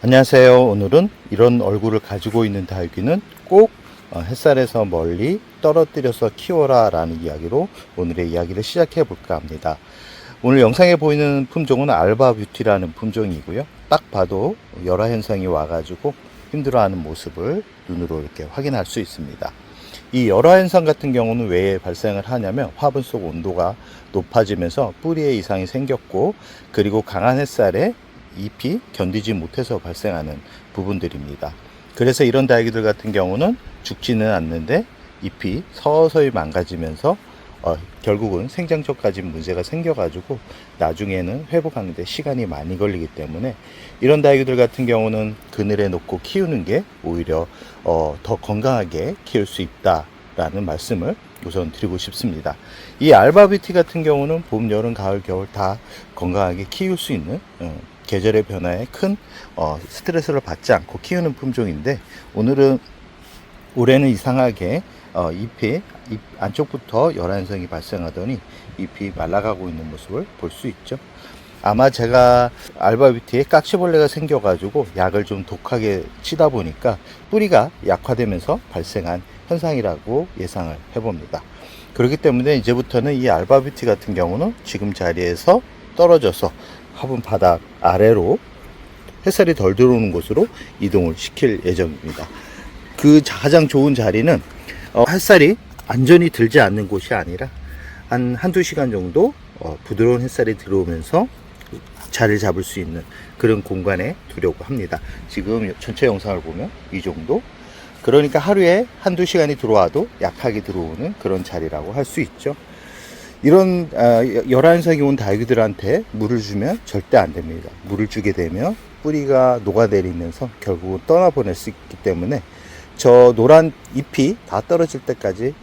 안녕하세요. 오늘은 이런 얼굴을 가지고 있는 다육이는 꼭 햇살에서 멀리 떨어뜨려서 키워라 라는 이야기로 오늘의 이야기를 시작해 볼까 합니다. 오늘 영상에 보이는 품종은 알바 뷰티라는 품종이고요. 딱 봐도 열화 현상이 와가지고 힘들어하는 모습을 눈으로 이렇게 확인할 수 있습니다. 이 열화 현상 같은 경우는 왜 발생을 하냐면 화분 속 온도가 높아지면서 뿌리에 이상이 생겼고, 그리고 강한 햇살에 잎이 견디지 못해서 발생하는 부분들입니다. 그래서 이런 다육이들 같은 경우는 죽지는 않는데 잎이 서서히 망가지면서 결국은 생장초까지 문제가 생겨가지고 나중에는 회복하는데 시간이 많이 걸리기 때문에 이런 다육이들 같은 경우는 그늘에 놓고 키우는 게 오히려 더 건강하게 키울 수 있다라는 말씀을 우선 드리고 싶습니다. 이 알바뷰티 같은 경우는 봄, 여름, 가을, 겨울 다 건강하게 키울 수 있는 계절의 변화에 큰 스트레스를 받지 않고 키우는 품종인데, 올해는 이상하게 잎 안쪽부터 열한성이 발생하더니 잎이 말라가고 있는 모습을 볼 수 있죠. 아마 제가 알바뷰티에 깍지벌레가 생겨가지고 약을 좀 독하게 치다 보니까 뿌리가 약화되면서 발생한 현상이라고 예상을 해봅니다. 그렇기 때문에 이제부터는 이 알바뷰티 같은 경우는 지금 자리에서 떨어져서 화분 바닥 아래로 햇살이 덜 들어오는 곳으로 이동을 시킬 예정입니다. 그 가장 좋은 자리는 햇살이 완전히 들지 않는 곳이 아니라 한두 시간 정도 부드러운 햇살이 들어오면서 자리를 잡을 수 있는 그런 공간에 두려고 합니다. 지금 전체 영상을 보면 이 정도, 그러니까 하루에 한두 시간이 들어와도 약하게 들어오는 그런 자리라고 할 수 있죠. 이런 열한성이 온 다육이들한테 물을 주면 절대 안 됩니다. 물을 주게 되면 뿌리가 녹아내리면서 결국은 떠나보낼 수 있기 때문에 저 노란 잎이 다 떨어질 때까지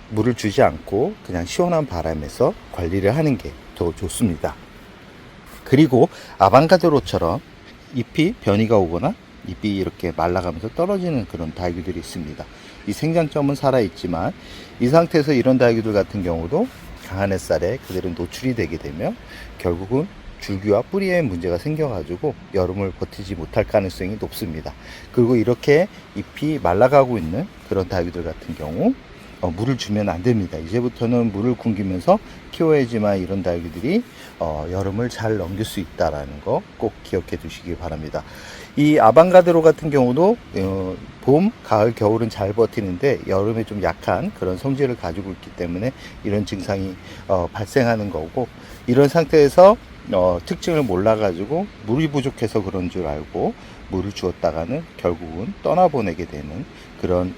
물을 주지 않고 그냥 시원한 바람에서 관리를 하는 게 더 좋습니다. 그리고 아방가드로처럼 잎이 변이가 오거나 잎이 이렇게 말라가면서 떨어지는 그런 다육이들이 있습니다. 이 생장점은 살아있지만 이 상태에서 이런 다육이들 같은 경우도 강한 햇살에 그대로 노출이 되게 되면 결국은 줄기와 뿌리에 문제가 생겨가지고 여름을 버티지 못할 가능성이 높습니다. 그리고 이렇게 잎이 말라가고 있는 그런 다육이들 같은 경우 물을 주면 안 됩니다. 이제부터는 물을 굶기면서 키워야지만 이런 다육이들이 여름을 잘 넘길 수 있다는 거 꼭 기억해 두시기 바랍니다. 이 아방가드로 같은 경우도 봄, 가을, 겨울은 잘 버티는데 여름에 좀 약한 그런 성질을 가지고 있기 때문에 이런 증상이 발생하는 거고, 이런 상태에서 특징을 몰라가지고 물이 부족해서 그런 줄 알고 물을 주었다가는 결국은 떠나보내게 되는 그런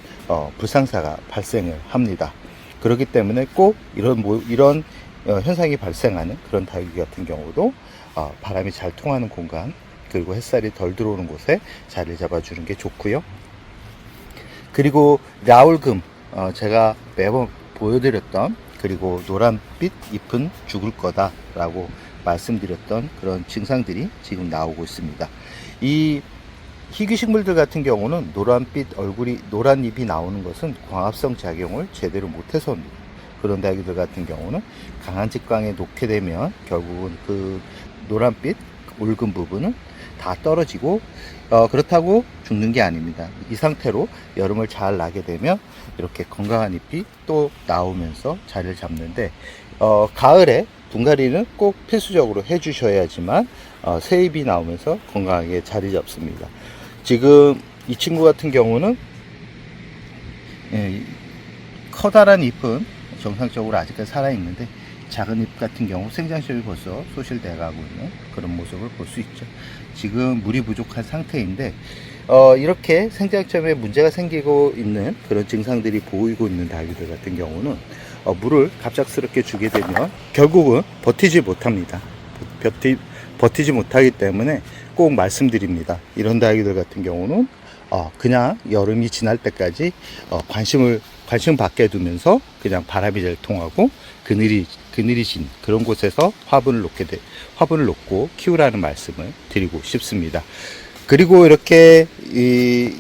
불상사가 발생을 합니다. 그렇기 때문에 꼭 이런 현상이 발생하는 그런 다육이 같은 경우도 바람이 잘 통하는 공간, 그리고 햇살이 덜 들어오는 곳에 자리를 잡아주는 게 좋고요. 그리고 라울금, 제가 매번 보여드렸던, 그리고 노란빛 잎은 죽을 거다 라고 말씀드렸던 그런 증상들이 지금 나오고 있습니다. 이 희귀식물들 같은 경우는 노란빛 얼굴이, 노란 잎이 나오는 것은 광합성 작용을 제대로 못해서입니다. 그런 다육이들 같은 경우는 강한 직광에 놓게 되면 결국은 그 노란빛 울금 부분은 다 떨어지고 그렇다고 죽는 게 아닙니다. 이 상태로 여름을 잘 나게 되면 이렇게 건강한 잎이 또 나오면서 자리를 잡는데, 가을에 분갈이는 꼭 필수적으로 해 주셔야지만 새 잎이 나오면서 건강하게 자리 잡습니다. 지금 이 친구 같은 경우는 커다란 잎은 정상적으로 아직까지 살아있는데 작은 잎 같은 경우 생장점이 벌써 소실돼 가고 있는 그런 모습을 볼 수 있죠. 지금 물이 부족한 상태인데 이렇게 생장점에 문제가 생기고 있는 그런 증상들이 보이고 있는 다육이들 같은 경우는 물을 갑작스럽게 주게 되면 결국은 버티지 못합니다. 버티지 못하기 때문에 꼭 말씀드립니다. 이런 다육이들 같은 경우는 그냥 여름이 지날 때까지 관심 밖에 두면서 그냥 바람이 잘 통하고 그늘이 진 그런 곳에서 화분을 놓고 키우라는 말씀을 드리고 싶습니다. 그리고 이렇게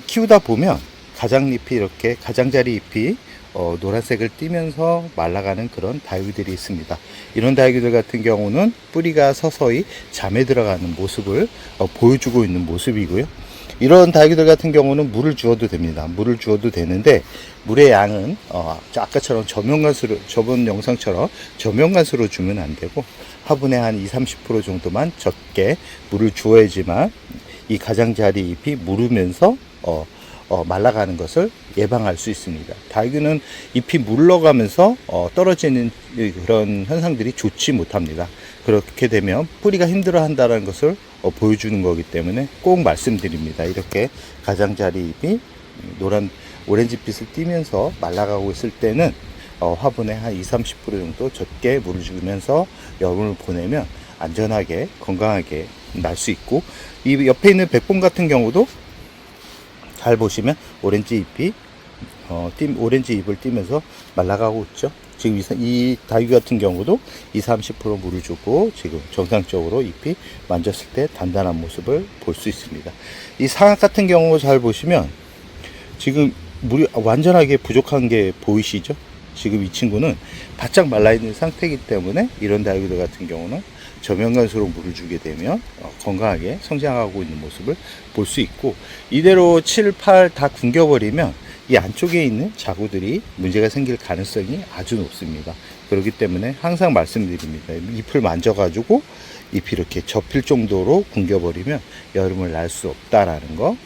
키우다 보면 가장자리 잎이 노란색을 띠면서 말라가는 그런 다육이들이 있습니다. 이런 다육이들 같은 경우는 뿌리가 서서히 잠에 들어가는 모습을 보여주고 있는 모습이고요. 이런 다육이들 같은 경우는 물을 주어도 됩니다. 물을 주어도 되는데 물의 양은 아까처럼 저면간수로, 저번 영상처럼 저면간수로 주면 안 되고 화분에 한 20-30% 정도만 적게 물을 주어야지만 이 가장자리 잎이 무르면서 말라가는 것을 예방할 수 있습니다. 다육이는 잎이 물러가면서 떨어지는 그런 현상들이 좋지 못합니다. 그렇게 되면 뿌리가 힘들어 한다는 것을 보여주는 거기 때문에 꼭 말씀드립니다. 이렇게 가장자리 잎이 오렌지빛을 띠면서 말라가고 있을 때는 화분에 한 20-30% 정도 적게 물을 주면서 여름을 보내면 안전하게 건강하게 날 수 있고, 이 옆에 있는 백봉 같은 경우도 잘 보시면 오렌지 잎이 오렌지 잎을 띠면서 말라가고 있죠. 지금 이 다육이 같은 경우도 20-30% 물을 주고 지금 정상적으로 잎이 만졌을 때 단단한 모습을 볼 수 있습니다. 이 상악 같은 경우 잘 보시면 지금 물이 완전하게 부족한 게 보이시죠? 지금 이 친구는 바짝 말라 있는 상태이기 때문에 이런 다육이들 같은 경우는 저면간수로 물을 주게 되면 건강하게 성장하고 있는 모습을 볼 수 있고, 이대로 7, 8 다 굶겨버리면 이 안쪽에 있는 자구들이 문제가 생길 가능성이 아주 높습니다. 그렇기 때문에 항상 말씀드립니다. 잎을 만져가지고 잎이 이렇게 접힐 정도로 굶겨버리면 여름을 날 수 없다라는 거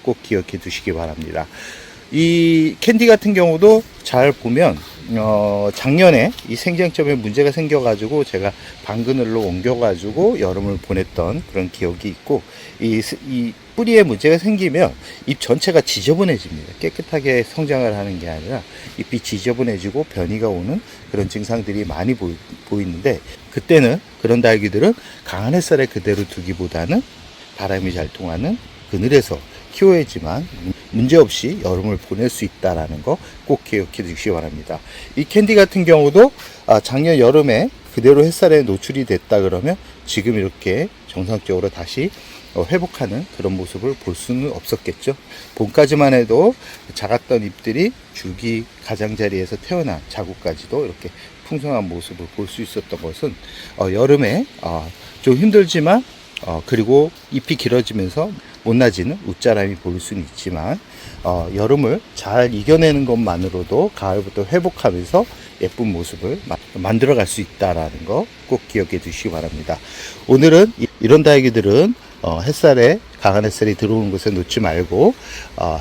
꼭 기억해 두시기 바랍니다. 이 캔디 같은 경우도 잘 보면 작년에 이 생장점에 문제가 생겨가지고 제가 방그늘로 옮겨가지고 여름을 보냈던 그런 기억이 있고, 이 뿌리에 문제가 생기면 잎 전체가 지저분해집니다. 깨끗하게 성장을 하는 게 아니라 잎이 지저분해지고 변이가 오는 그런 증상들이 많이 보이는데, 그때는 그런 다육이들은 강한 햇살에 그대로 두기보다는 바람이 잘 통하는 그늘에서 키워야지만 문제없이 여름을 보낼 수 있다는 거 꼭 기억해 주시기 바랍니다. 이 캔디 같은 경우도 작년 여름에 그대로 햇살에 노출이 됐다 그러면 지금 이렇게 정상적으로 다시 회복하는 그런 모습을 볼 수는 없었겠죠. 봄까지만 해도 작았던 잎들이 줄기 가장자리에서 태어난 자구까지도 이렇게 풍성한 모습을 볼 수 있었던 것은 여름에 좀 힘들지만 그리고 잎이 길어지면서 못나지는 웃자람이 보일 수는 있지만 여름을 잘 이겨내는 것만으로도 가을부터 회복하면서 예쁜 모습을 만들어 갈 수 있다는 거 꼭 기억해 두시기 바랍니다. 오늘은 이런 다육이들은 햇살에 강한 햇살이 들어오는 곳에 놓지 말고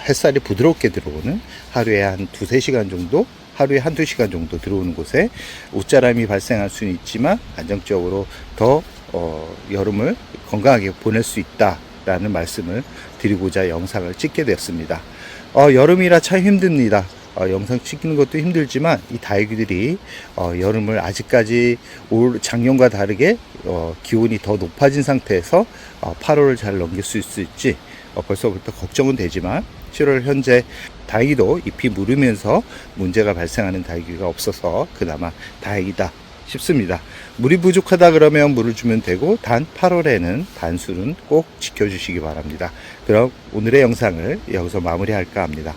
햇살이 부드럽게 들어오는 하루에 한 2-3시간 정도, 하루에 1-2시간 정도 들어오는 곳에 웃자람이 발생할 수는 있지만 안정적으로 더 여름을 건강하게 보낼 수 있다라는 말씀을 드리고자 영상을 찍게 되었습니다. 여름이라 참 힘듭니다. 영상 찍는 것도 힘들지만 이 다육이들이 여름을 아직까지 작년과 다르게 기온이 더 높아진 상태에서 8월을 잘 넘길 수 있을지 벌써부터 걱정은 되지만 7월 현재 다행히도 잎이 무르면서 문제가 발생하는 다육이가 없어서 그나마 다행이다 싶습니다. 물이 부족하다 그러면 물을 주면 되고, 단 8월에는 단수는 꼭 지켜주시기 바랍니다. 그럼 오늘의 영상을 여기서 마무리할까 합니다.